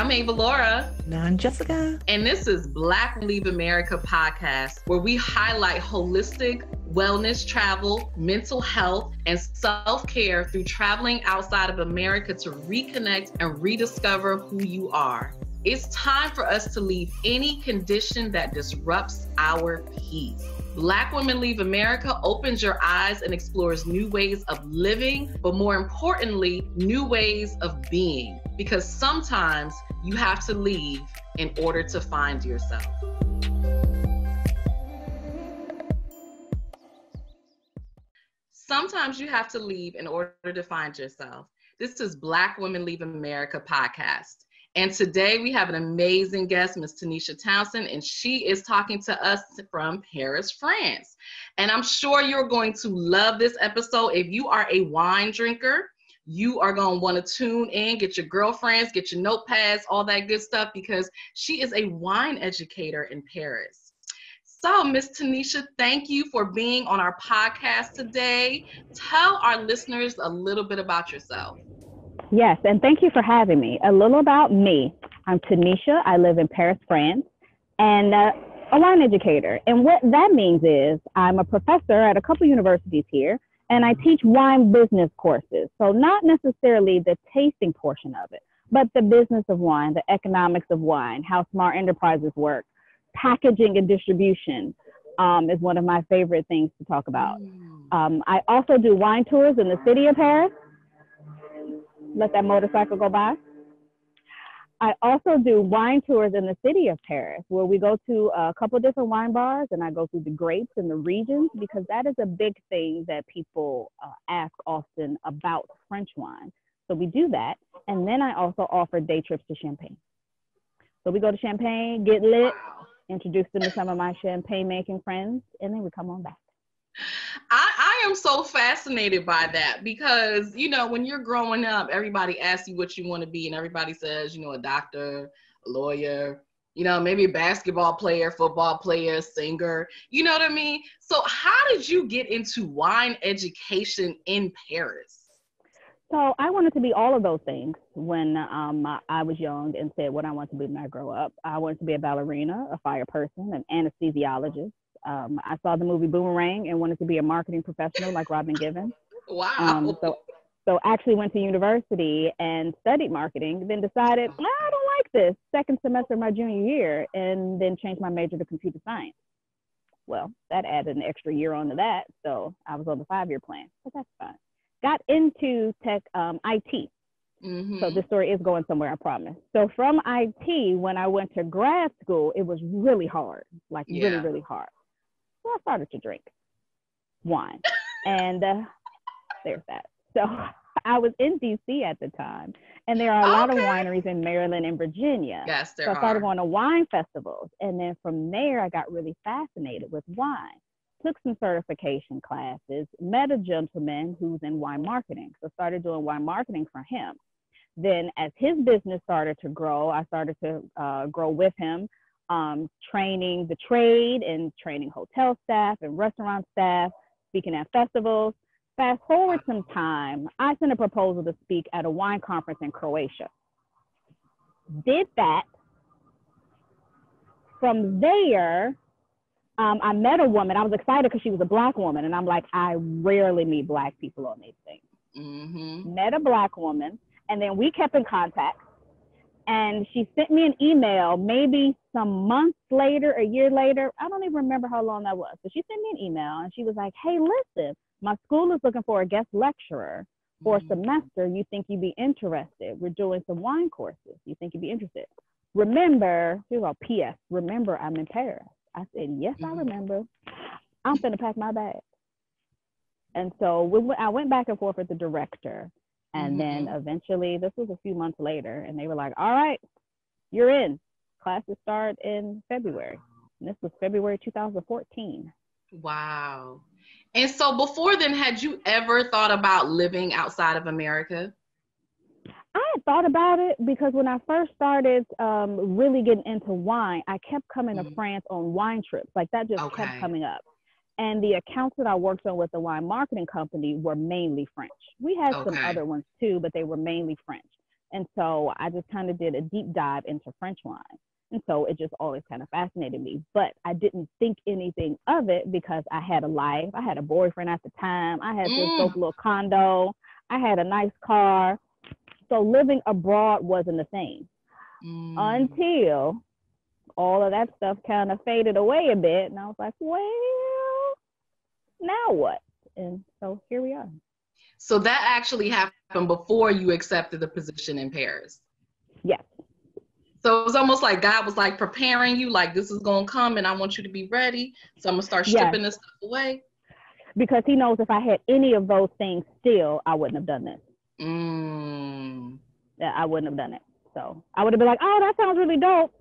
I'm Avalaura. And I'm Jessica. And this is Black Leave America podcast, where we highlight holistic wellness, travel, mental health, and self-care through traveling outside of America to reconnect and rediscover who you are. It's time for us to leave any condition that disrupts our peace. Black Women Leave America opens your eyes and explores new ways of living, but more importantly, new ways of being. Because sometimes you have to leave in order to find yourself. Sometimes you have to leave in order to find yourself. This is Black Women Leave America podcast. And today we have an amazing guest, Ms. Tanisha Townsend, and she is talking to us from Paris, France. And I'm sure you're going to love this episode. If you are a wine drinker, you are going to want to tune in, get your girlfriends, get your notepads, all that good stuff, because she is a wine educator in Paris. So, Ms. Tanisha, thank you for being on our podcast today. Tell our listeners a little bit about yourself. Yes, and thank you for having me. A little about me. I'm Tanisha. I live in Paris, France, and a wine educator. And what that means is I'm a professor at a couple universities here, and I teach wine business courses. So not necessarily the tasting portion of it, but the business of wine, the economics of wine, how smart enterprises work, packaging and distribution is one of my favorite things to talk about. I also do wine tours in the city of Paris. Let that motorcycle go by. I also do wine tours in the city of Paris, where we go to a couple of different wine bars, and I go through the grapes and the regions, because that is a big thing that people ask often about French wine. So we do that. And then I also offer day trips to Champagne. So we go to Champagne, get lit, introduce them to some of my champagne making friends, and then we come on back. I am so fascinated by that because, you know, when you're growing up, everybody asks you what you want to be, and everybody says, you know, a doctor, a lawyer, you know, maybe a basketball player, football player, singer, you know what I mean? So how did you get into wine education in Paris? So I wanted to be all of those things when I was young and said what I want to be when I grow up. I wanted to be a ballerina, a fire person, an anesthesiologist. I saw the movie Boomerang and wanted to be a marketing professional like Robin Givens. Wow. So actually went to university and studied marketing, then decided, I don't like this, second semester of my junior year, and then changed my major to computer science. Well, that added an extra year onto that, so I was on the 5-year plan, but that's fine. Got into tech, IT. Mm-hmm. So this story is going somewhere, I promise. So from IT, when I went to grad school, it was really hard, really, really hard. So I started to drink wine, and there's that. So I was in DC at the time, and there are a lot of wineries in Maryland and Virginia. Yes, there are. So I started are. going to wine festivals, and then from there, I got really fascinated with wine. Took some certification classes, met a gentleman who's in wine marketing. So started doing wine marketing for him. Then as his business started to grow, I started to grow with him. Training the trade and training hotel staff and restaurant staff, speaking at festivals. Fast forward some time, I sent a proposal to speak at a wine conference in Croatia. Did that. From there, I met a woman. I was excited because she was a Black woman. And I'm like, I rarely meet Black people on these things. Mm-hmm. Met a Black woman, and then we kept in contact. And she sent me an email maybe some months later, a year later. I don't even remember how long that was. But she sent me an email, and she was like, hey, listen, my school is looking for a guest lecturer for a semester. You think you'd be interested? We're doing some wine courses. You think you'd be interested? Remember, she was like, P.S., remember, I'm in Paris. I said, yes, I remember. I'm going to pack my bag. And so I went back and forth with the director. And then eventually, this was a few months later, and they were like, all right, you're in. Classes start in February. And this was February 2014. Wow. And so before then, had you ever thought about living outside of America? I had thought about it because when I first started really getting into wine, I kept coming to France on wine trips. Like that just kept coming up. And the accounts that I worked on with the wine marketing company were mainly French. We had some other ones too, but they were mainly French. And so I just kind of did a deep dive into French wine. And so it just always kind of fascinated me. But I didn't think anything of it because I had a life. I had a boyfriend at the time. I had this dope little condo. I had a nice car. So living abroad wasn't a thing until all of that stuff kind of faded away a bit. And I was like, well, now what? And so here we are. So that actually happened before you accepted the position in Paris. Yes. So it was almost like God was like preparing you, like this is going to come and I want you to be ready. So I'm going to start stripping this stuff away. Because he knows if I had any of those things still, I wouldn't have done this. Yeah, I wouldn't have done it. So I would have been like, oh, that sounds really dope.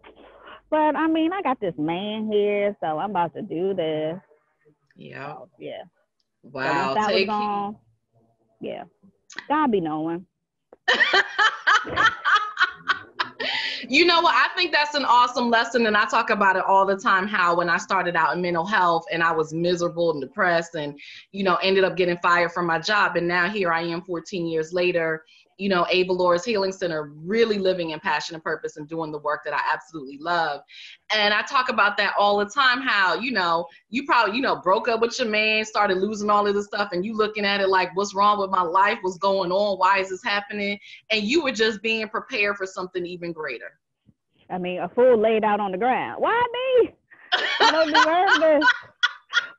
But I mean, I got this man here, so I'm about to do this. Yeah. So, yeah. Wow. So once that was gone, yeah. God be knowing. You know what? I think that's an awesome lesson. And I talk about it all the time, how when I started out in mental health and I was miserable and depressed and, you know, ended up getting fired from my job. And now here I am 14 years later, you know, Avalaura's Healing Center, really living in passion and purpose and doing the work that I absolutely love. And I talk about that all the time, how, you know, you probably, you know, broke up with your man, started losing all of this stuff, and you looking at it like, what's wrong with my life? What's going on? Why is this happening? And you were just being prepared for something even greater. I mean, a fool laid out on the ground. Why me? I don't deserve this.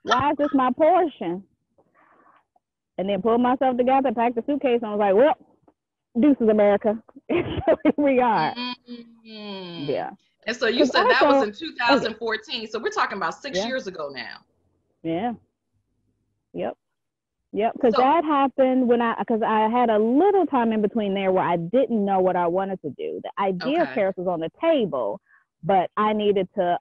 Why is this my portion? And then pulled myself together, packed the suitcase, and was like, well, deuces, America. So here we are. Yeah. And so you said that was in 2014. So we're talking about 6 years ago now. Yeah. Yep. Because that happened when because I had a little time in between there where I didn't know what I wanted to do. The idea of Paris was on the table, but I needed to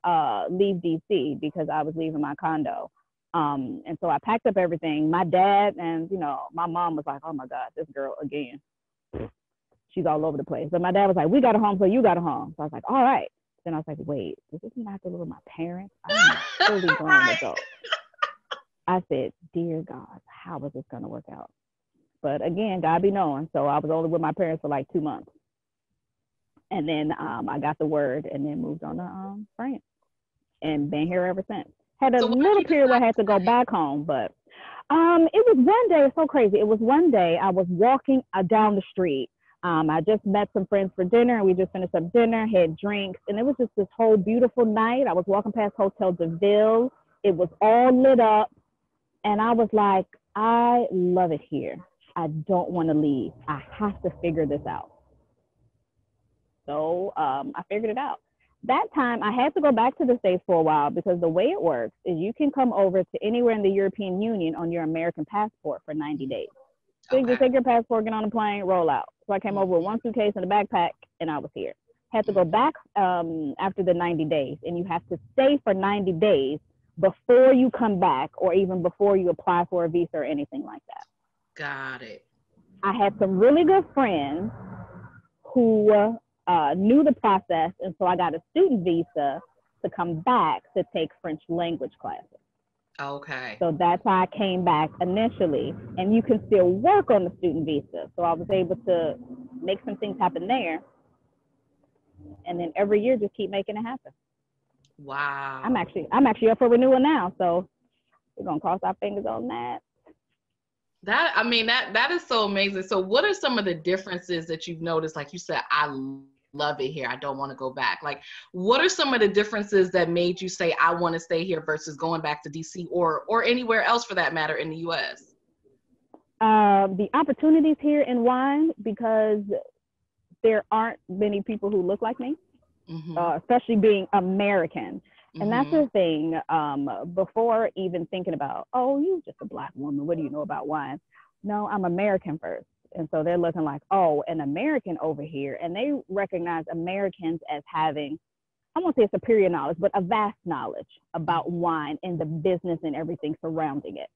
leave DC because I was leaving my condo. And so I packed up everything. My dad and, you know, my mom was like, oh my God, this girl again. She's all over the place. But my dad was like, we got a home, so you got a home. So I was like, all right. Then I was like, wait, does this mean I have to live with my parents? I'm a fully grown adult. I said, dear God, how is this going to work out? But again, God be knowing. So I was only with my parents for like 2 months. And then I got the word and then moved on to France and been here ever since. Had a little period where I had to go back home, but it was one day, it's so crazy. It was one day I was walking down the street. I just met some friends for dinner and we just finished up dinner, had drinks, and it was just this whole beautiful night. I was walking past Hotel de Ville. It was all lit up. And I was like, I love it here. I don't want to leave. I have to figure this out. So I figured it out. That time I had to go back to the States for a while because the way it works is you can come over to anywhere in the European Union on your American passport for 90 days. So you just take your passport, get on a plane, roll out. So I came over with one suitcase and a backpack and I was here. Had to go back after the 90 days and you have to stay for 90 days before you come back or even before you apply for a visa or anything like that. Got it. I had some really good friends who knew the process, and so I got a student visa to come back to take French language classes. Okay. So that's how I came back initially, and you can still work on the student visa. So I was able to make some things happen there, and then every year just keep making it happen. Wow. I'm actually up for renewal now, so we're gonna cross our fingers on that. That is so amazing. So what are some of the differences that you've noticed? Like you said, I love it here. I don't want to go back. Like, what are some of the differences that made you say, I want to stay here versus going back to DC or anywhere else for that matter in the US? The opportunities here in wine, because there aren't many people who look like me. Especially being American. And that's the thing, before even thinking about, oh, you're just a Black woman, what do you know about wine? No, I'm American first. And so they're looking like, oh, an American over here. And they recognize Americans as having, I won't say superior knowledge, but a vast knowledge about wine and the business and everything surrounding it.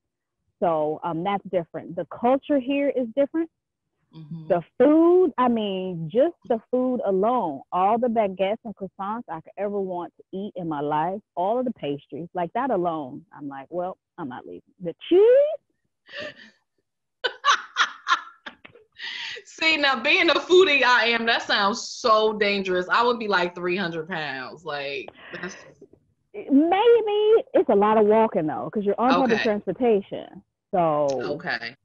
So that's different. The culture here is different. The food, I mean, just the food alone, all the baguettes and croissants I could ever want to eat in my life, all of the pastries, like that alone, I'm like, well, I'm not leaving. The cheese? See, now being a foodie I am, that sounds so dangerous. I would be like 300 pounds. Like, that's Maybe it's a lot of walking though, because you're on public okay. transportation. So Okay.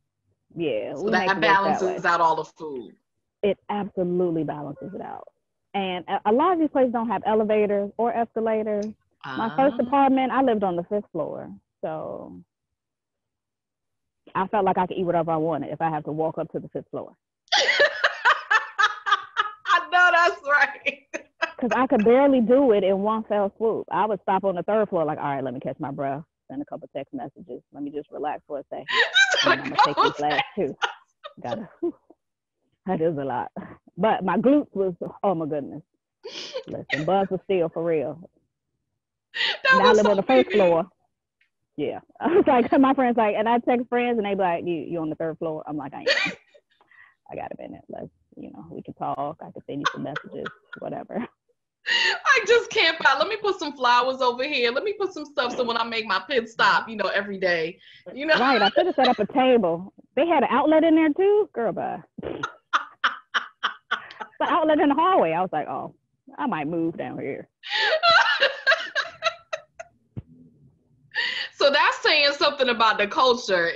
yeah, So we make that it work that way. balances out all the food. It absolutely balances it out. And a lot of these places don't have elevators or escalators. My first apartment, I lived on the 5th floor. So I felt like I could eat whatever I wanted if I have to walk up to the 5th floor. I know that's right. Because I could barely do it in one fell swoop. I would stop on the 3rd floor, like, all right, let me catch my breath, send a couple text messages. Let me just relax for a second. And I'm going to take these last 2. That is a lot. But my glutes was, oh my goodness. Listen, Buzz was still for real. Now I live on the 1st floor. Yeah. I was like, my friends like, and I text friends and they be like, you on the 3rd floor? I'm like, I am. I got a minute. Let's, we can talk. I can send you some messages, whatever. I just camp out. Let me put some flowers over here. Let me put some stuff so when I make my pit stop, every day, Right. I should have set up a table. They had an outlet in there too. Girl, bye. The outlet in the hallway. I was like, oh, I might move down here. So that's saying something about the culture.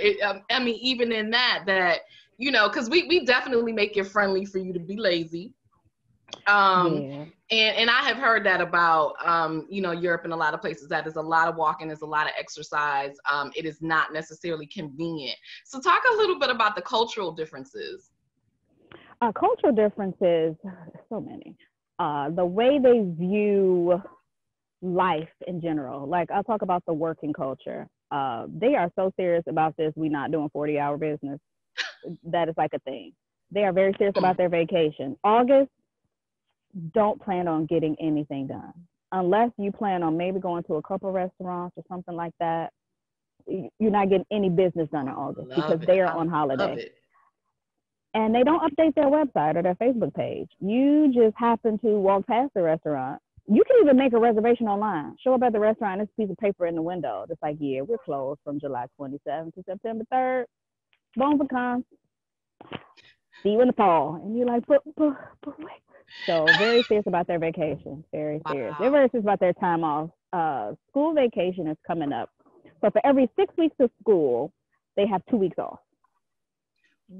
I mean, even in that, because we definitely make it friendly for you to be lazy. Yeah. And I have heard that about, Europe and a lot of places, that is a lot of walking, there's a lot of exercise. It is not necessarily convenient. So talk a little bit about the cultural differences. Cultural differences, so many. The way they view life in general. Like I'll talk about the working culture. They are so serious about this. We're not doing 40-hour business. That is like a thing. They are very serious about their vacation. August, don't plan on getting anything done unless you plan on maybe going to a couple restaurants or something like that. You're not getting any business done in August because they are on holiday. And they don't update their website or their Facebook page. You just happen to walk past the restaurant. You can even make a reservation online. Show up at the restaurant, there's a piece of paper in the window. It's like, yeah, we're closed from July 27th to September 3rd. Bon vacances. See you in the fall. And you're like, but wait. So very serious about their vacation. Very serious. Wow. They're very serious about their time off. School vacation is coming up. So for every 6 weeks of school, they have 2 weeks off.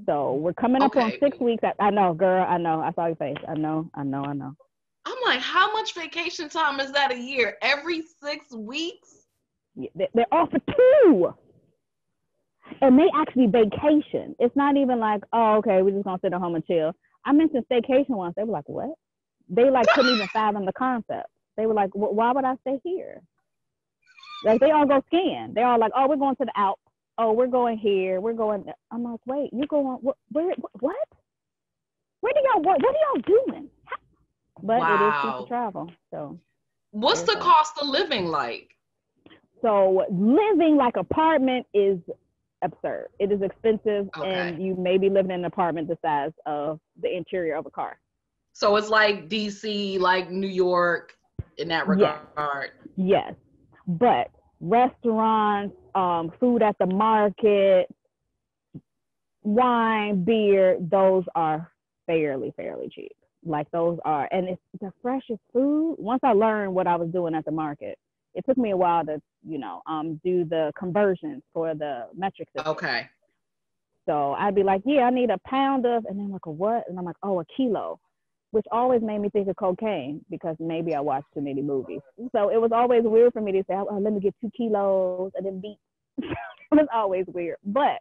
So we're coming up on 6 weeks. I know, girl. I know. I saw your face. I know. I'm like, how much vacation time is that a year? Every 6 weeks? Yeah, they're off for 2. And they actually vacation. It's not even like, oh, okay, we're just going to sit at home and chill. I mentioned staycation once. They were like, what? They like couldn't even fathom the concept. They were like, why would I stay here? Like they all go skiing. They're all like, oh, we're going to the Alps. Oh, we're going here. We're going. I'm like, wait, you're going, what? Where do y'all work? What are y'all doing? But it is cheap to travel. So what's the cost of living like? So living like apartment is absurd. It is expensive, and you may be living in an apartment the size of the interior of a car. So it's like DC, like New York in that regard. Yes. But restaurants, food at the market, wine, beer, those are fairly cheap. Like those are, and it's the freshest food. Once I learned what I was doing at the market, it took me a while to, do the conversions for the metric system. Okay. So I'd be like, yeah, I need a pound of, and then like a what? And I'm like, oh, a kilo, which always made me think of cocaine because maybe I watched too many movies. So it was always weird for me to say, oh, let me get 2 kilos and then beat. It was always weird. But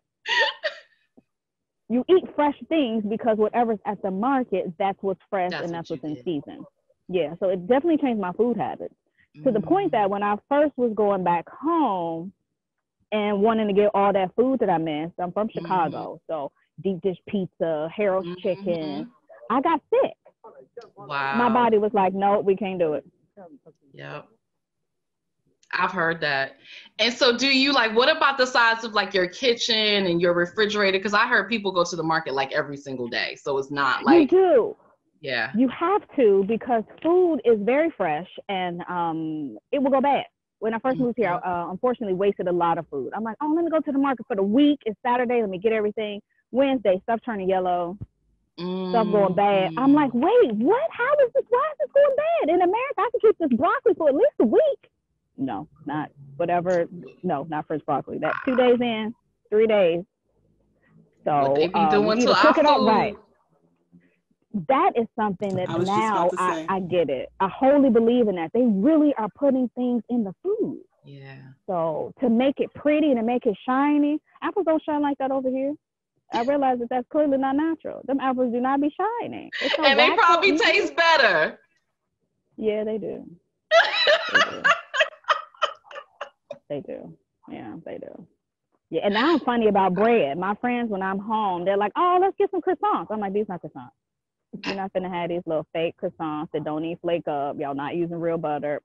you eat fresh things because whatever's at the market, that's what's fresh and that's what's in season. Yeah, so it definitely changed my food habits. To the point that when I first was going back home and wanting to get all that food that I missed, I'm from Chicago, so deep dish pizza, Harold's chicken, I got sick. Wow. My body was like, no, we can't do it. Yep. I've heard that. And so do you what about the size of your kitchen and your refrigerator? Because I heard people go to the market every single day. So it's not You do. Yeah. You have to, because food is very fresh and it will go bad. When I first moved here, I unfortunately wasted a lot of food. I'm like, oh, let me go to the market for the week. It's Saturday. Let me get everything. Wednesday, stuff turning yellow. stuff going bad. I'm like, wait, what? How is this? Why is this going bad? In America, I can keep this broccoli for at least a week. No, not whatever. No, not French broccoli. That 2 days in, 3 days. So what they be doing you to either our cook it up food. right. That is something that now I get it. I wholly believe in that. They really are putting things in the food. Yeah. So to make it pretty and to make it shiny, apples don't shine like that over here. I realize that that's clearly not natural. Them apples do not be shining. And they probably taste better. Yeah, they do. They do. Yeah, they do. Yeah, and now I'm funny about bread. My friends, when I'm home, they're like, "Oh, let's get some croissants." I'm like, "These not croissants. You're not gonna have these little fake croissants that don't even flake up. Y'all not using real butter.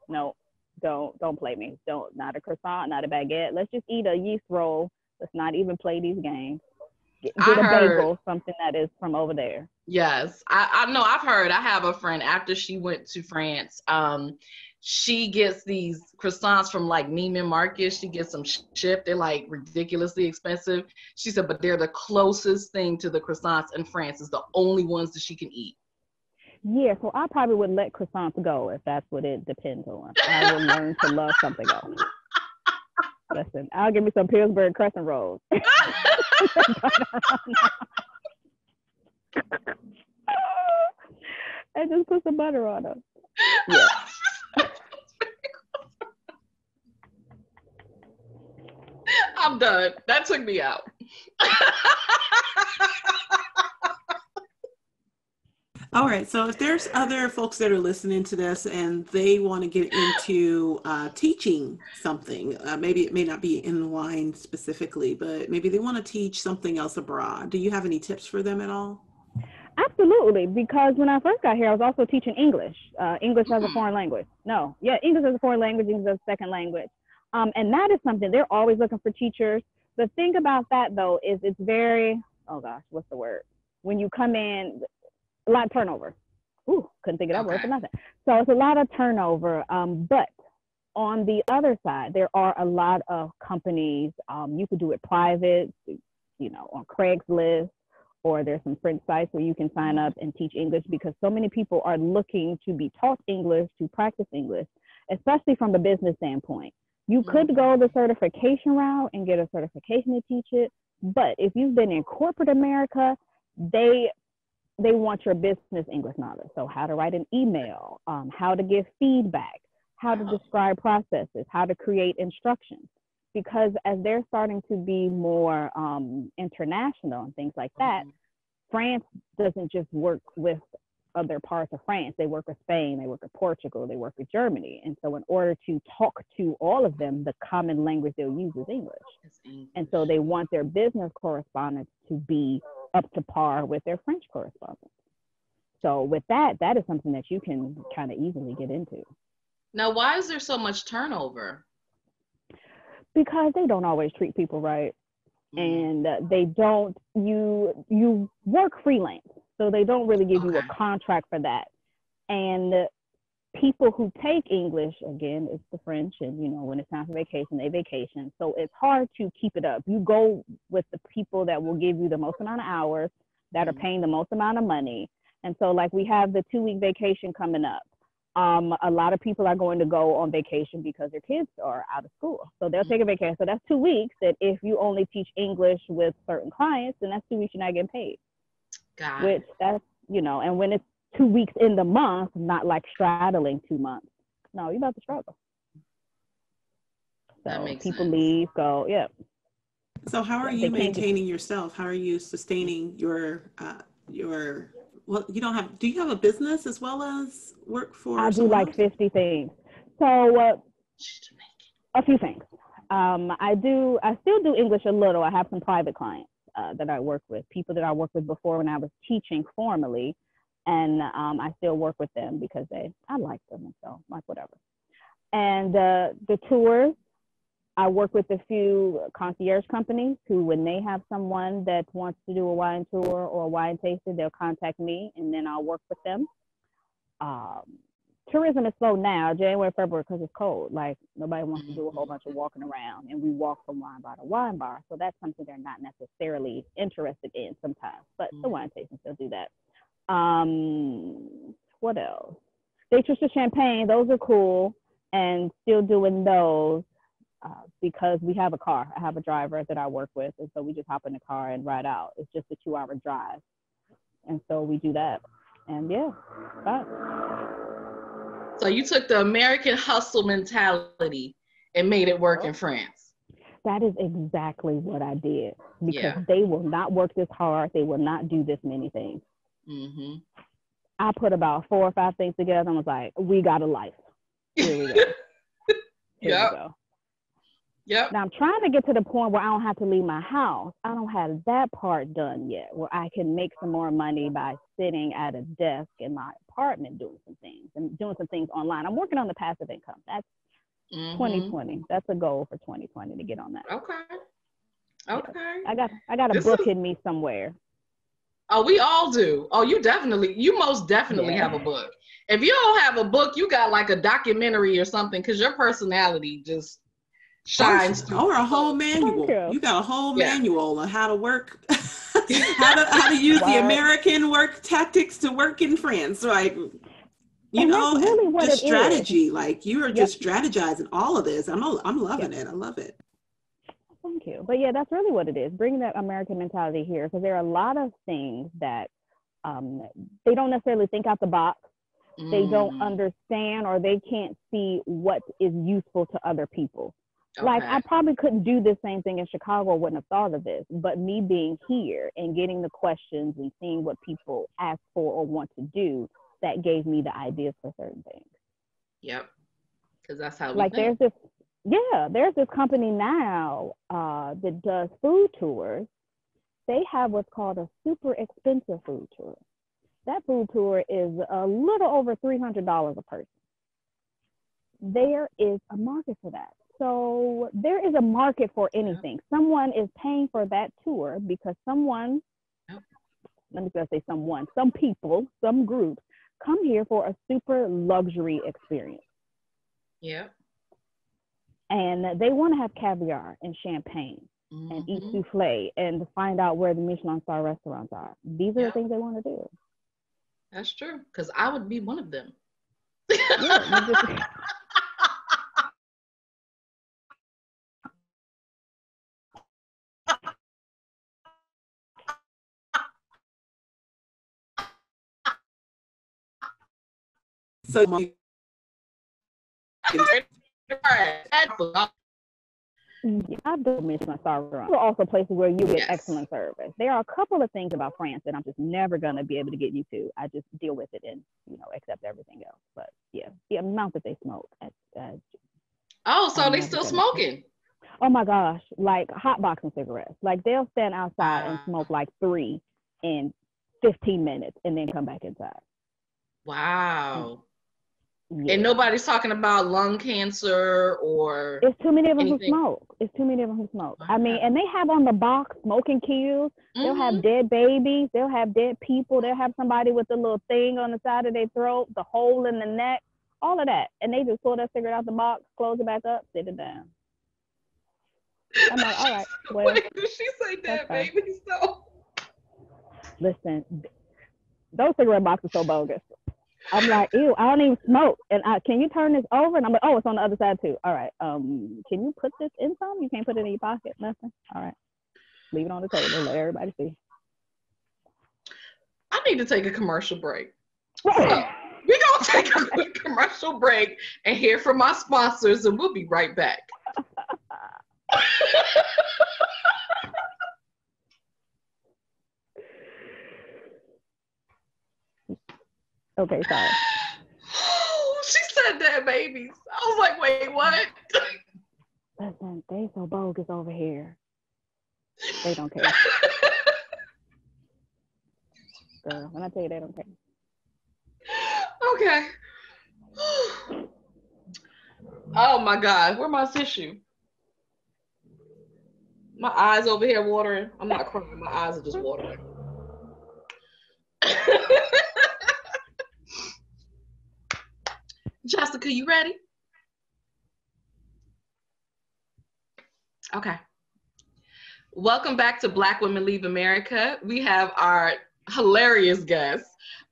No, don't play me. Not a croissant, not a baguette. Let's just eat a yeast roll. Let's not even play these games. Get a bagel, something that is from over there." Yes, I know. I've heard. I have a friend after she went to France. She gets these croissants from like Neiman Marcus. She gets them shipped. They're like ridiculously expensive. She said, but they're the closest thing to the croissants in France. It's the only ones that she can eat. Yeah, so I probably would let croissants go if that's what it depends on. I will learn to love something else. Listen, I'll give me some Pillsbury crescent rolls. And just put some butter on them. Yeah. I'm done. That took me out. All right. So if there's other folks that are listening to this and they want to get into teaching something, maybe it may not be in wine specifically, but maybe they want to teach something else abroad. Do you have any tips for them at all? Absolutely, because when I first got here, I was also teaching English. English as a foreign language. English as a foreign language, English as a second language. And that is something, they're always looking for teachers. The thing about that, though, is it's very, oh gosh, what's the word? When you come in, a lot of turnover. Ooh, couldn't think of that word for nothing. So it's a lot of turnover. But on the other side, there are a lot of companies. You could do it private, on Craigslist, or there's some French sites where you can sign up and teach English, because so many people are looking to be taught English, to practice English, especially from a business standpoint. You could go the certification route and get a certification to teach it. But if you've been in corporate America, they want your business English knowledge. So how to write an email, how to give feedback, how to describe processes, how to create instructions. Because as they're starting to be more international and things like that, France doesn't just work with other parts of France. They work with Spain, they work with Portugal, they work with Germany. And so in order to talk to all of them, the common language they'll use is English. And so they want their business correspondence to be up to par with their French correspondence. So with that is something that you can kind of easily get into. Now, why is there so much turnover? Because they don't always treat people right. And they don't, you work freelance. So they don't really give you a contract for that. And people who take English, again, it's the French, and when it's time for vacation, they vacation. So it's hard to keep it up. You go with the people that will give you the most amount of hours, that are paying the most amount of money. And so like we have the 2-week vacation coming up. A lot of people are going to go on vacation because their kids are out of school. So they'll take a vacation. So that's 2 weeks that if you only teach English with certain clients, then that's 2 weeks you're not getting paid. Which that's, and when it's 2 weeks in the month, not like straddling 2 months. No, you're about to struggle. So that makes people sense. Leave, go, yeah. So how are you maintaining yourself? How are you sustaining your well, do you have a business as well as work for I do like 50 things. So a few things. I still do English a little. I have some private clients that I work with, people that I worked with before when I was teaching formally. And I still work with them because I like them, and so like whatever. And the tours, I work with a few concierge companies who, when they have someone that wants to do a wine tour or a wine tasting, they'll contact me, and then I'll work with them. tourism is slow now, January, February, because it's cold. Like nobody wants to do a whole bunch of walking around, and we walk from wine bar to wine bar. So that's something they're not necessarily interested in sometimes. But the wine tastings still do that. What else? Day trips to Champagne, those are cool, and still doing those because we have a car. I have a driver that I work with, and so we just hop in the car and ride out. It's just a 2-hour drive, and so we do that. And yeah, fun. So you took the American hustle mentality and made it work in France. That is exactly what I did, because they will not work this hard. They will not do this many things. Mm-hmm. I put about 4 or 5 things together and was like, we got a life. Here we go. Here we go. Yep. Now I'm trying to get to the point where I don't have to leave my house. I don't have that part done yet, where I can make some more money by sitting at a desk in my apartment doing some things and doing some things online. I'm working on the passive income. That's 2020. That's a goal for 2020 to get on that. Okay. Yeah. I got a book in me somewhere. Oh, we all do. Oh, you most definitely have a book. If you don't have a book, you got like a documentary or something, because your personality just shines through. Or a whole manual. You got a whole manual on how to work, how to use the American work tactics to work in France. Like, you know, really just strategy. Like, you are just strategizing all of this. I'm loving it. I love it. Thank you. But yeah, that's really what it is. Bringing that American mentality here, because there are a lot of things that they don't necessarily think out the box. They don't understand, or they can't see what is useful to other people. Okay. Like, I probably couldn't do this same thing in Chicago, I wouldn't have thought of this, but me being here and getting the questions and seeing what people ask for or want to do, that gave me the ideas for certain things. Yep. Because that's how we think. There's this company now that does food tours. They have what's called a super expensive food tour. That food tour is a little over $300 a person. There is a market for that. So there is a market for anything. Someone is paying for that tour because some people, some groups come here for a super luxury experience. Yeah. And they want to have caviar and champagne and eat souffle and find out where the Michelin star restaurants are. These are the things they want to do. That's true, because I would be one of them. So I've done Michelin star restaurants. There are also places where you get excellent service. There are a couple of things about France that I'm just never going to be able to get used to. I just deal with it and, accept everything else. But yeah, the amount that they smoke. So they still smoking? Oh my gosh, like hot boxing cigarettes. Like, they'll stand outside and smoke like 3 in 15 minutes and then come back inside. Wow. Yeah. And nobody's talking about lung cancer or it's too many of them who smoke. I mean, and they have on the box smoking kills. They'll have dead babies. They'll have dead people. They'll have somebody with a little thing on the side of their throat, the hole in the neck, all of that. And they just pull that cigarette out the box, close it back up, sit it down. I'm like, all right. Well, wait, did she say dead babies though? Listen, those cigarette boxes are so bogus. I'm like, ew, I don't even smoke. And can you turn this over? And I'm like, oh, it's on the other side too. All right. Can you put this in some? You can't put it in your pocket? Nothing? All right. Leave it on the table. Let everybody see. I need to take a commercial break. So we're going to take a quick commercial break and hear from our sponsors, and we'll be right back. Okay, sorry. She said that, babies. I was like, wait, what? Listen, they so bogus over here. They don't care. Girl, when I tell you they don't care. Okay. Oh my God, where's my tissue? My eyes over here watering. I'm not crying, my eyes are just watering. Jessica, you ready? Okay. Welcome back to Black Women Leave America. We have our hilarious guest,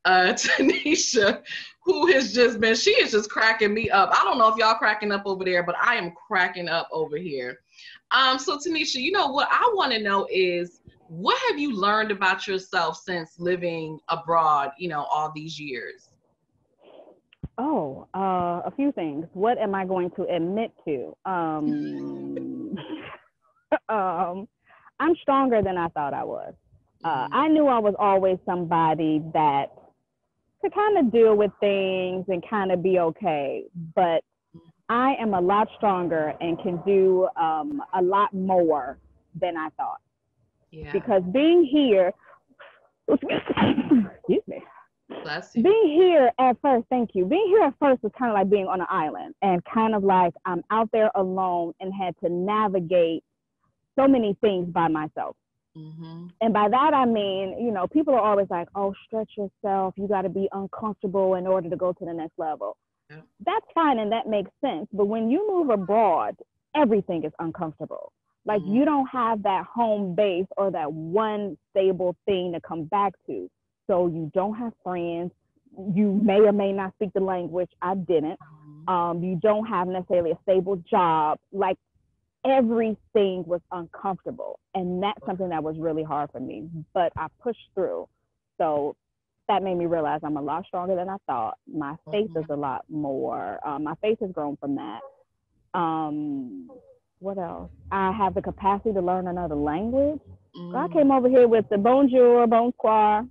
Tanisha, who has just been, she is just cracking me up. I don't know if y'all cracking up over there, but I am cracking up over here. So Tanisha, you know what I want to know is, what have you learned about yourself since living abroad, you know, all these years? Oh, a few things. What am I going to admit to? I'm stronger than I thought I was. I knew I was always somebody that could kind of deal with things and kind of be okay, but I am a lot stronger and can do a lot more than I thought. Yeah. Because being here, excuse me. Bless you. Being here at first, thank you. Being here at first was kind of like being on an island and kind of like I'm out there alone and had to navigate so many things by myself. Mm-hmm. And by that, I mean, you know, people are always like, oh, stretch yourself. You got to be uncomfortable in order to go to the next level. Yeah. That's fine and that makes sense. But when you move abroad, everything is uncomfortable. Like you don't have that home base or that one stable thing to come back to. So you don't have friends. You may or may not speak the language. I didn't. You don't have necessarily a stable job. Like everything was uncomfortable. And that's something that was really hard for me. But I pushed through. So that made me realize I'm a lot stronger than I thought. My faith is a lot more. My faith has grown from that. What else? I have the capacity to learn another language. I came over here with the bonjour, bonsoir,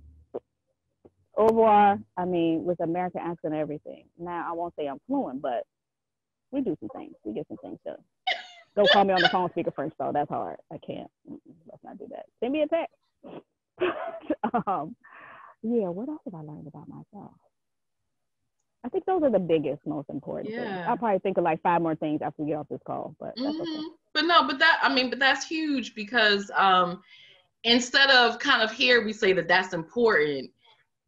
au revoir. I mean, with American accent and everything. Now, I won't say I'm fluent, but we do some things. We get some things done. Don't call me on the phone, speak a French, though. That's hard. I can't. Let's not do that. Send me a text. Yeah, what else have I learned about myself? I think those are the biggest, most important things. I'll probably think of like 5 more things after we get off this call, but that's okay. But no, but that's huge because instead of kind of here, we say that that's important.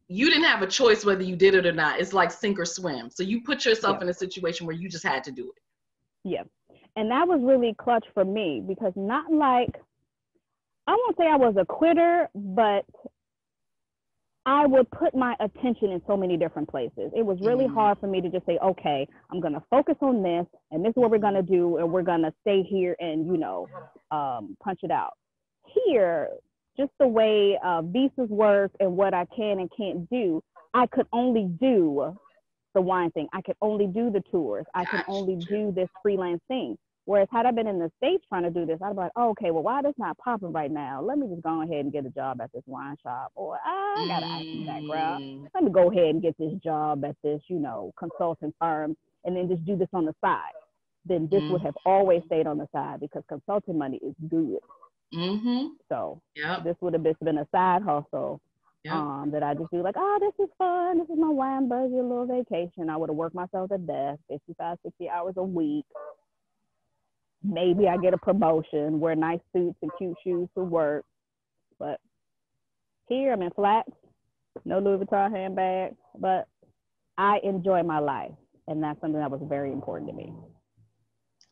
You didn't have a choice whether you did it or not. It's like sink or swim. So you put yourself in a situation where you just had to do it. Yeah. And that was really clutch for me because not like, I won't say I was a quitter, but I would put my attention in so many different places. It was really hard for me to just say, okay, I'm going to focus on this and this is what we're going to do. And we're going to stay here and, you know, punch it out. Here, just the way visas work and what I can and can't do, I could only do the wine thing. I could only do the tours. I can only do this freelance thing. Whereas had I been in the States trying to do this, I'd be like, oh, okay, well, why this not popping right now? Let me just go ahead and get a job at this wine shop. Or I got an IT background. Let me go ahead and get this job at this, you know, consulting firm and then just do this on the side. Then this would have always stayed on the side because consulting money is good. So this would have just been a side hustle that I just do like, oh, this is fun. This is my wine budget, a little vacation. I would have worked myself to death, 55, 60 hours a week. Maybe I get a promotion, wear nice suits and cute shoes to work. But here I'm in flats, no Louis Vuitton handbag, but I enjoy my life. And that's something that was very important to me.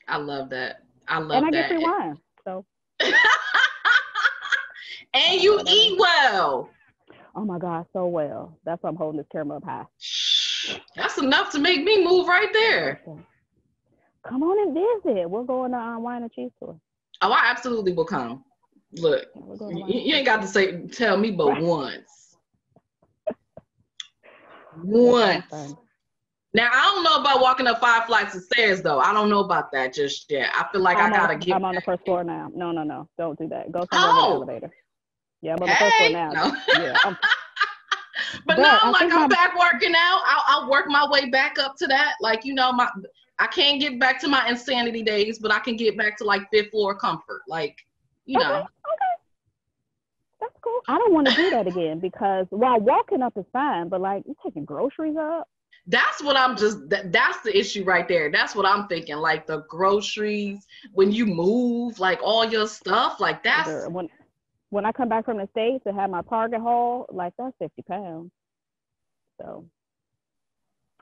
I love that. And I get free wine, so. And you eat well. Oh my God, so well. That's why I'm holding this camera up high. That's enough to make me move right there. Come on and visit. We'll go on a wine and cheese tour. Oh, I absolutely will come. Look, you ain't got to tell me but once. Once. Now, I don't know about walking up 5 flights of stairs, though. I don't know about that just yet. I feel like I got to get I'm on the first floor now. No. Don't do that. Go somewhere with the elevator. Yeah, I'm on the first floor now. No. Yeah, but now, like, I'm back working out. I'll work my way back up to that. Like, you know, I can't get back to my insanity days, but I can get back to, like, 5th floor comfort. Like, you know. Okay. That's cool. I don't want to do that again because while walking up is fine, but, like, you're taking groceries up. That's what that's the issue right there. That's what I'm thinking. Like the groceries, when you move, like all your stuff, like that's. When I come back from the States and have my Target haul, like that's 50 pounds. So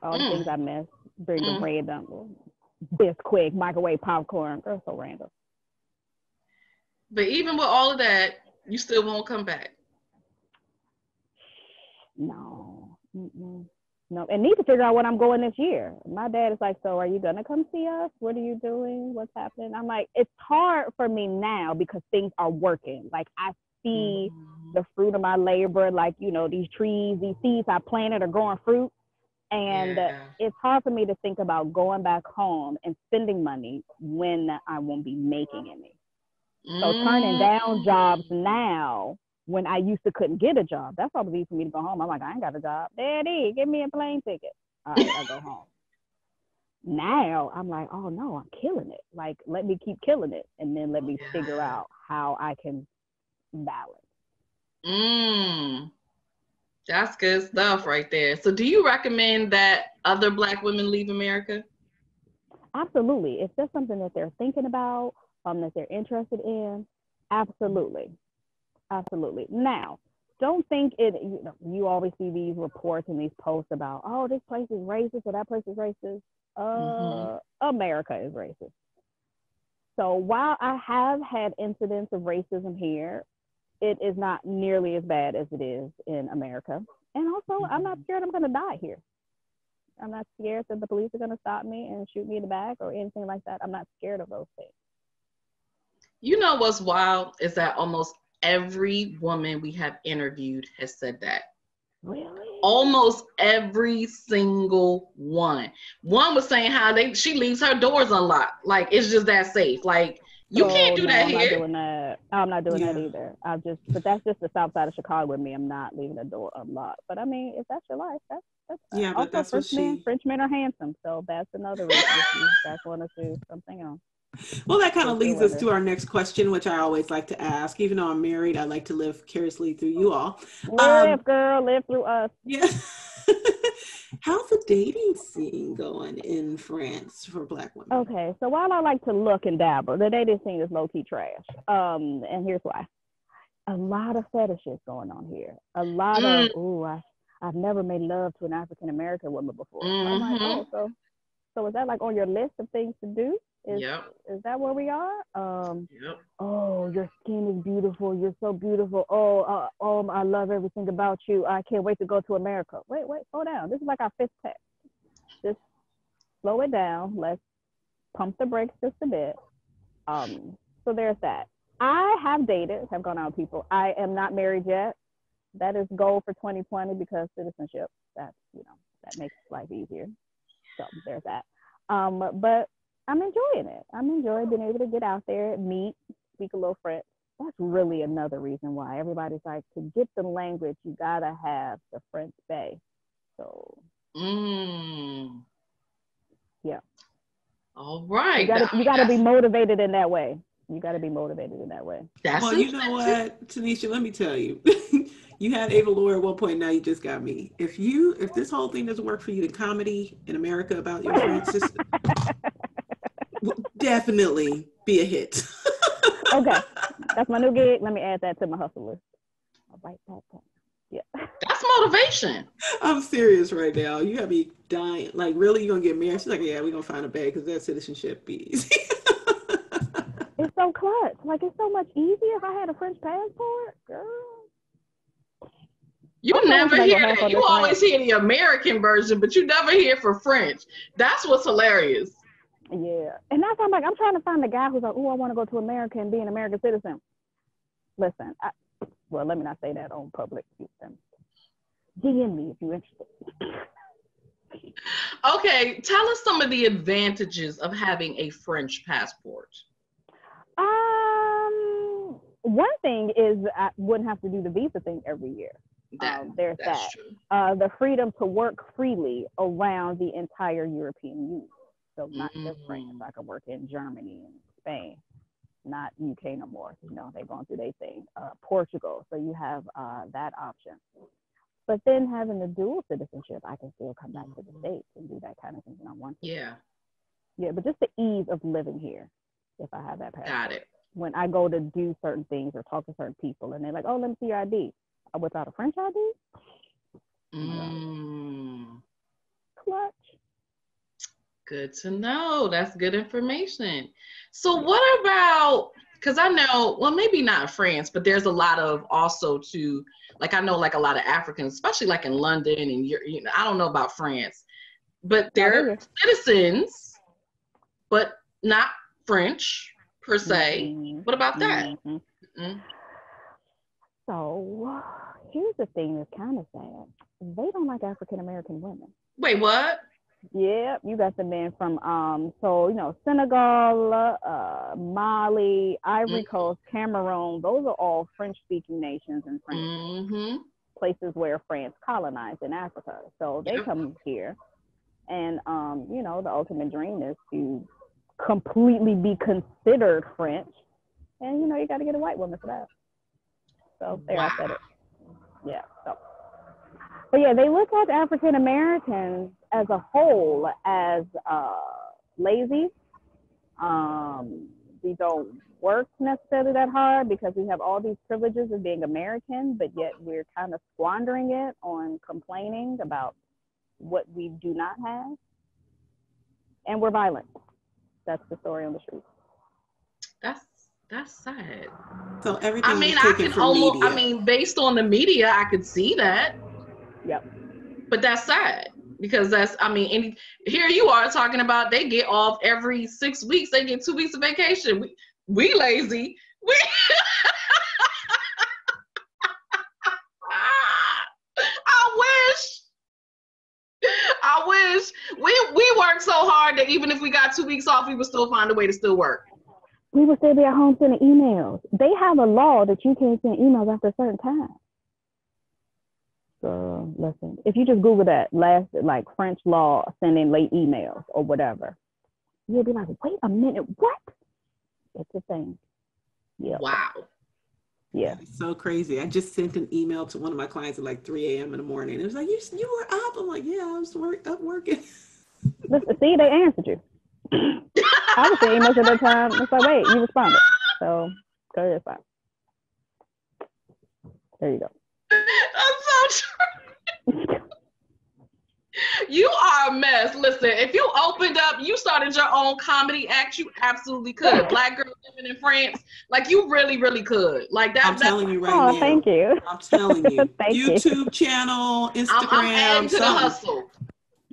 All the things I miss. Bring the random Bisquick, microwave popcorn. Girl, so random. But even with all of that, you still won't come back. No. No. And need to figure out what I'm going this year. My dad is like, so are you going to come see us? What are you doing? What's happening? I'm like, it's hard for me now because things are working. Like I see the fruit of my labor, like, you know, these trees, these seeds I planted are growing fruit. And it's hard for me to think about going back home and spending money when I won't be making any. So turning down jobs now when I used to couldn't get a job, that's probably easy for me to go home. I'm like, I ain't got a job. Daddy, give me a plane ticket. All right, I go home. Now I'm like, oh no, I'm killing it. Like, let me keep killing it. And then let me figure out how I can balance. That's good stuff right there. So do you recommend that other Black women leave America? Absolutely. If there's something that they're thinking about, that they're interested in, absolutely. Absolutely. Now, don't think it, you know, you always see these reports and these posts about, oh, this place is racist or that place is racist. America is racist. So while I have had incidents of racism here, it is not nearly as bad as it is in America. And also, I'm not scared I'm going to die here. I'm not scared that the police are going to stop me and shoot me in the back or anything like that. I'm not scared of those things. You know what's wild is that almost every woman we have interviewed has said that. Really? Almost every single one. One was saying how she leaves her doors unlocked. Like, it's just that safe. Like, you can't do that I'm here. not doing that. I'm not doing that either. But that's just the south side of Chicago with me. I'm not leaving the door unlocked. But I mean, if that's your life, that's yeah. Also, But that's French men are handsome, so that's another reason if you guys want to do something else. Well, that kind of leads us to our next question, which I always like to ask. Even though I'm married, I like to live vicariously through you all. Live, girl, live through us. Yeah. How's the dating scene going in France for Black women? Okay, so while I like to look and dabble, the dating scene is low-key trash. And here's why. A lot of fetishes going on here. A lot of, I've never made love to an African-American woman before. I'm like, oh, so is that like on your list of things to do? Is that where we are? Oh, your skin is beautiful. You're so beautiful. Oh, I love everything about you. I can't wait to go to America. Wait, slow down. This is like our fifth text. Just slow it down. Let's pump the brakes just a bit. So there's that. I have gone out with people. I am not married yet. That is goal for 2020 because citizenship, that makes life easier. So there's that. But I'm enjoying it. I'm enjoying being able to get out there, meet, speak a little French. That's really another reason why everybody's like, to get the language, you gotta have the French bay. So yeah. All right. You gotta be motivated in that way. Well, you know what, Tanisha, let me tell you. You had Avalaura at one point, now you just got me. If this whole thing doesn't work for you in comedy in America about your French system, definitely be a hit. Okay, that's my new gig. Let me add that to my hustle list. I'll write that down. Yeah. That's motivation. I'm serious right now. You have me dying. Like, really, you gonna get married? She's like, yeah, we're gonna find a bag because that citizenship be easy. It's so clutch. Like, it's so much easier if I had a French passport, girl. You never hear that. You always hear the American version, but you never hear for French. That's what's hilarious. Yeah. And that's why I'm trying to find the guy who's like, oh, I want to go to America and be an American citizen. Listen, well, let me not say that on public. DM me if you're interested. Okay, tell us some of the advantages of having a French passport. One thing is I wouldn't have to do the visa thing every year. There's that. True. The freedom to work freely around the entire European Union. So not just France. I could work in Germany and Spain, not UK no more. They're going through their thing. Portugal. So you have that option. But then having the dual citizenship, I can still come back to the States and do that kind of thing when I want to. Yeah. Yeah, but just the ease of living here, if I have that passport. Got it. When I go to do certain things or talk to certain people, and they're like, "Oh, let me see your ID." Without a French ID? clutch. Good to know. That's good information. So what about, because I know, well, maybe not in France, but there's a lot of also to, like I know like a lot of Africans, especially like in London and I don't know about France, but they're citizens, but not French per se. What about that? So here's the thing that's kind of sad. They don't like African American women. Wait, what? Yeah, you got the men from Senegal, Mali, Ivory Coast, Cameroon. Those are all French-speaking nations and places where France colonized in Africa. So they come here, and the ultimate dream is to completely be considered French, and you got to get a white woman for that. So there, I said it. Yeah. So. But yeah, they look at African Americans as a whole as lazy. We don't work necessarily that hard because we have all these privileges of being American, but yet we're kind of squandering it on complaining about what we do not have. And we're violent. That's the story on the street. That's sad. So everything media. Based on the media, I could see that. Yep. But that's sad because here you are talking about they get off every 6 weeks. They get 2 weeks of vacation. We lazy. I wish we worked so hard that even if we got 2 weeks off, we would still find a way to still work. We would still be at home sending emails. They have a law that you can't send emails after a certain time. So listen, if you just Google that like French law sending late emails or whatever, you'll be like, wait a minute, what? It's a thing. Yeah. Wow. Yeah. It's so crazy. I just sent an email to one of my clients at like 3 a.m. in the morning. It was like, you were up. I'm like, yeah, I was up working. Listen, see, they answered you. I was saying emails at that time. It's like, wait, you responded. So go ahead, fine. There you go. That's so true. You are a mess. Listen, if you opened up, you started your own comedy act, you absolutely could. Black girl living in France, like you really, really could. Like that. I'm telling you right now. Oh, thank you. I'm telling you. Thank YouTube you. channel, Instagram. I'm adding to the hustle.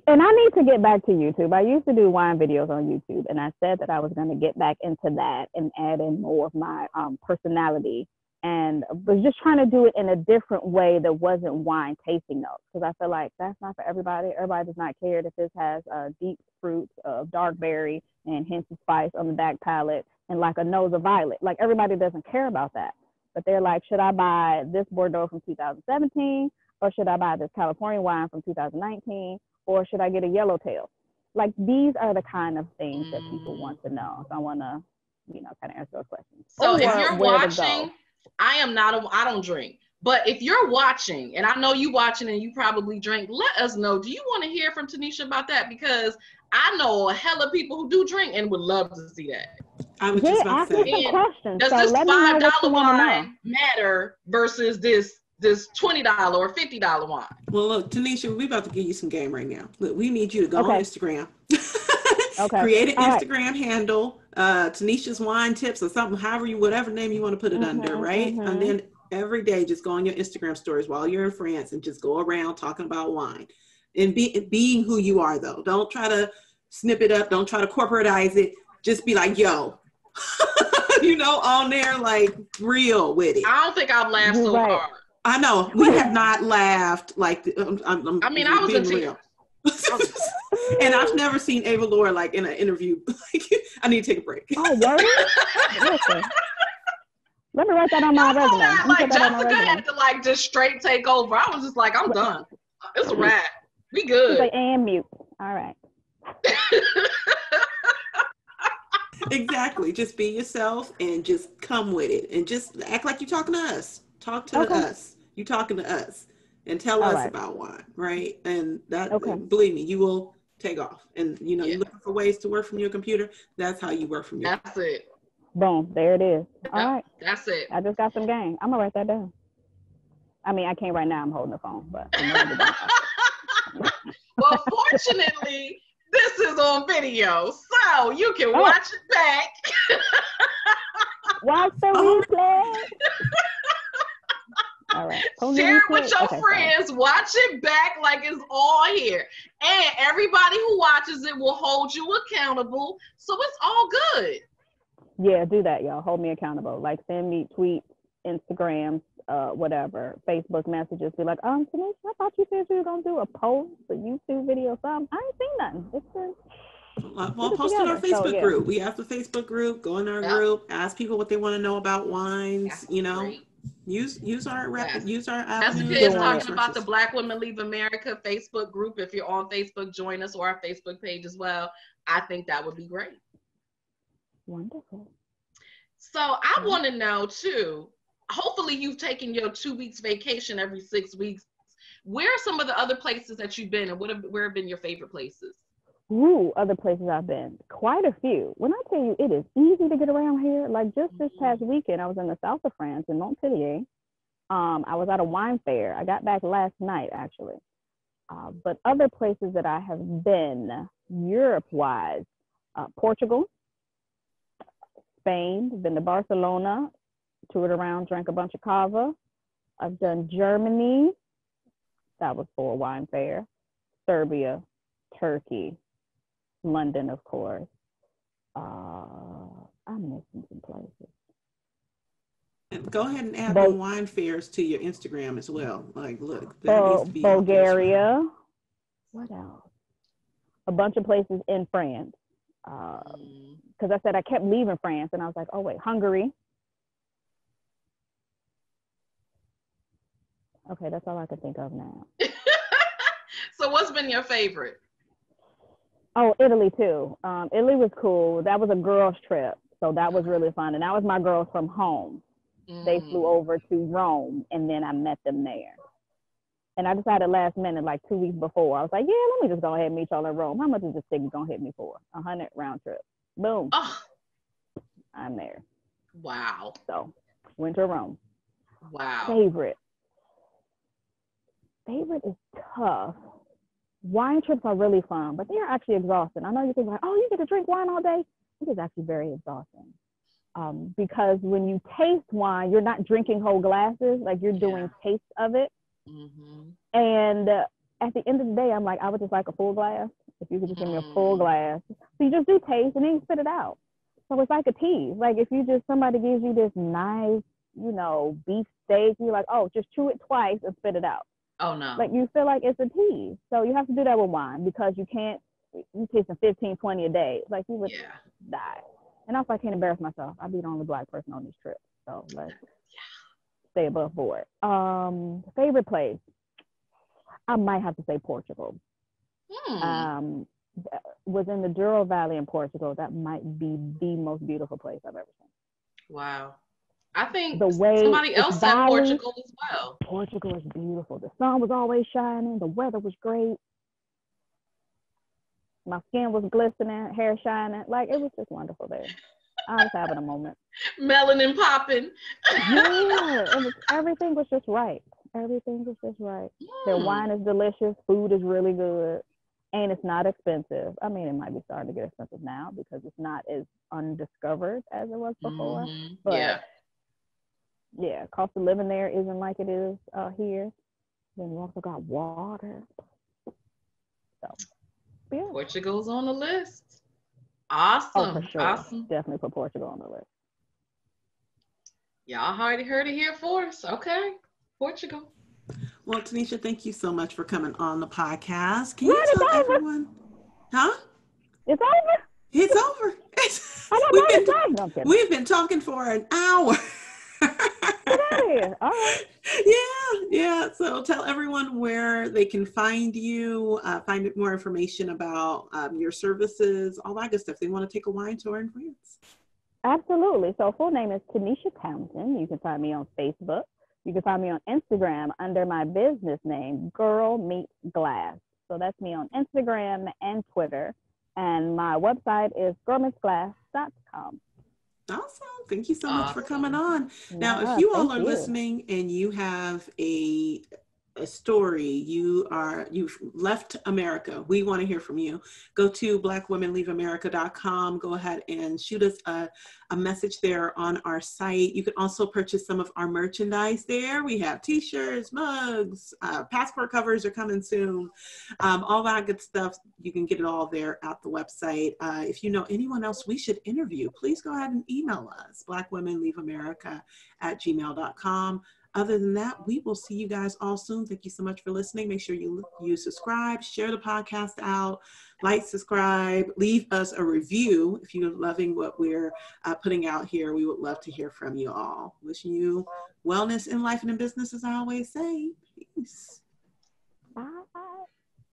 And I need to get back to YouTube. I used to do wine videos on YouTube, and I said that I was going to get back into that and add in more of my personality. And was just trying to do it in a different way that wasn't wine tasting notes, because I feel like that's not for everybody. Everybody does not care if this has deep fruits of dark berry and hints of spice on the back palate and like a nose of violet. Like everybody doesn't care about that. But they're like, should I buy this Bordeaux from 2017, or should I buy this California wine from 2019, or should I get a yellowtail? Like these are the kind of things that people want to know. So I want to, kind of answer those questions. So if you're watching, I don't drink, but if you're watching, and I know you watching and you probably drink, let us know. Do you want to hear from Tanisha about that? Because I know a hell of people who do drink and would love to see that. I was just about to say. Does this $5 wine matter versus this $20 or $50 wine? Well, look, Tanisha, we're about to give you some game right now. Look, we need you to go on Instagram. Create an Instagram handle, Tanisha's Wine Tips or something, whatever name you want to put it under, right? And then every day, just go on your Instagram stories while you're in France and just go around talking about wine and being who you are, though. Don't try to snip it up. Don't try to corporatize it. Just be like, yo, on there, like real with it. I don't think I've laughed so hard. I know we have not laughed like. I was a real. And I've never seen Avalaura like in an interview. Like, I need to take a break. Oh, word? Let me write that on my resume. Like Jessica had to like just straight take over. I was just like, I'm done. It's a wrap. We good. She's like, and mute. All right. Exactly. Just be yourself and just come with it and just act like you're talking to us. Talk to us. You talking to us and tell us about wine, right? And that, believe me, you will take off. And you're looking for ways to work from your computer. That's how you work from your computer. That's it. Boom. There it is. All right. That's it. I just got some game. I'm gonna write that down. I mean, I can't right now. I'm holding the phone, but well, But fortunately, this is on video, so you can watch it back. Watch the replay. All right. Share it with your friends. Watch it back like it's all here. And everybody who watches it will hold you accountable. So it's all good. Yeah, do that, y'all. Hold me accountable. Like, send me tweets, Instagrams, whatever, Facebook messages. Be like, Tanisha, I thought you said you were going to do a post, a YouTube video, something. I ain't seen nothing. It's been... Well, post in our Facebook group. We have the Facebook group. Go in our group. Ask people what they want to know about wines. That's use our use our Pastor P is talking about the Black Women Leave America Facebook group. If you're on Facebook, join us, or our Facebook page as well. I think that would be great. Wonderful. So I want to know too. Hopefully, you've taken your 2 weeks vacation every 6 weeks. Where are some of the other places that you've been, and where have been your favorite places? Ooh, other places I've been, quite a few. When I tell you it is easy to get around here, like just this past weekend, I was in the south of France in Montpellier. I was at a wine fair. I got back last night, actually. But other places that I have been, Europe-wise, Portugal, Spain, been to Barcelona, toured around, drank a bunch of cava. I've done Germany. That was for a wine fair. Serbia, Turkey, London, of course. I'm missing some places. And go ahead and add the wine fairs to your Instagram as well. Like, look, that needs to be Bulgaria. What else? A bunch of places in France. Because I said I kept leaving France, and I was like, oh wait, Hungary. Okay, that's all I can think of now. So what's been your favorite? Oh, Italy too. Italy was cool. That was a girls' trip, so that was really fun. And that was my girls from home. They flew over to Rome, and then I met them there. And I decided last minute, like 2 weeks before, I was like, yeah, let me just go ahead and meet y'all in Rome. How much is this ticket gonna hit me for? 100 round trip. Boom. Oh. I'm there. Wow. So went to Rome. Wow. Favorite is tough. Wine trips are really fun, but they're actually exhausting. I know you think like, oh, you get to drink wine all day. It is actually very exhausting. Because when you taste wine, you're not drinking whole glasses, like you're doing tastes of it. Mm-hmm. And at the end of the day, I'm like, I would just like a full glass. If you could just give me a full glass. So you just do taste and then you spit it out. So it's like a tease. Like if somebody gives you this nice, beef steak, you're like, oh, just chew it twice and spit it out. Oh, no. Like you feel like it's a tease. So you have to do that with wine because you taste 15, 20 a day. Like you would die. And also I can't embarrass myself. I'll be the only Black person on this trip. So let's stay above board. Favorite place? I might have to say Portugal. Was in the Douro Valley in Portugal. That might be the most beautiful place I've ever seen. Wow. I think somebody else said Portugal as well. Portugal is beautiful. The sun was always shining. The weather was great. My skin was glistening, hair shining. Like, it was just wonderful there. I was having a moment. Melanin popping. Yeah, everything was just right. Everything was just right. Their wine is delicious. Food is really good. And it's not expensive. I mean, it might be starting to get expensive now because it's not as undiscovered as it was before. Mm-hmm. But yeah, cost of living there isn't like it is here. Then you also got water. So, yeah. Portugal's on the list. Awesome. Oh, for sure. Awesome. Definitely put Portugal on the list. Y'all already heard it here first. Okay. Portugal. Well, Tanisha, thank you so much for coming on the podcast. Can you tell everyone? Huh? It's over? It's over. We've been talking for an hour. Get out of here. All right. Yeah. So tell everyone where they can find you, find more information about your services, all that good stuff. They want to take a wine tour in France. Absolutely. So full name is Tanisha Townsend. You can find me on Facebook. You can find me on Instagram under my business name, Girl Meets Glass. So that's me on Instagram and Twitter. And my website is girlmeetsglass.com. Awesome. Thank you so much for coming on. Now, if you all are listening and you have a a story, you've left America, we want to hear from you. Go to blackwomenleaveamerica.com. Go ahead and shoot us a message there on our site. You can also purchase some of our merchandise there. We have t-shirts, mugs, passport covers are coming soon. All that good stuff. You can get it all there at the website. If you know anyone else we should interview, please go ahead and email us, blackwomenleaveamerica@gmail.com. Other than that, we will see you guys all soon. Thank you so much for listening. Make sure you subscribe, share the podcast out, like, subscribe, leave us a review. If you're loving what we're putting out here, we would love to hear from you all. Wishing you wellness in life and in business, as I always say. Peace. Bye.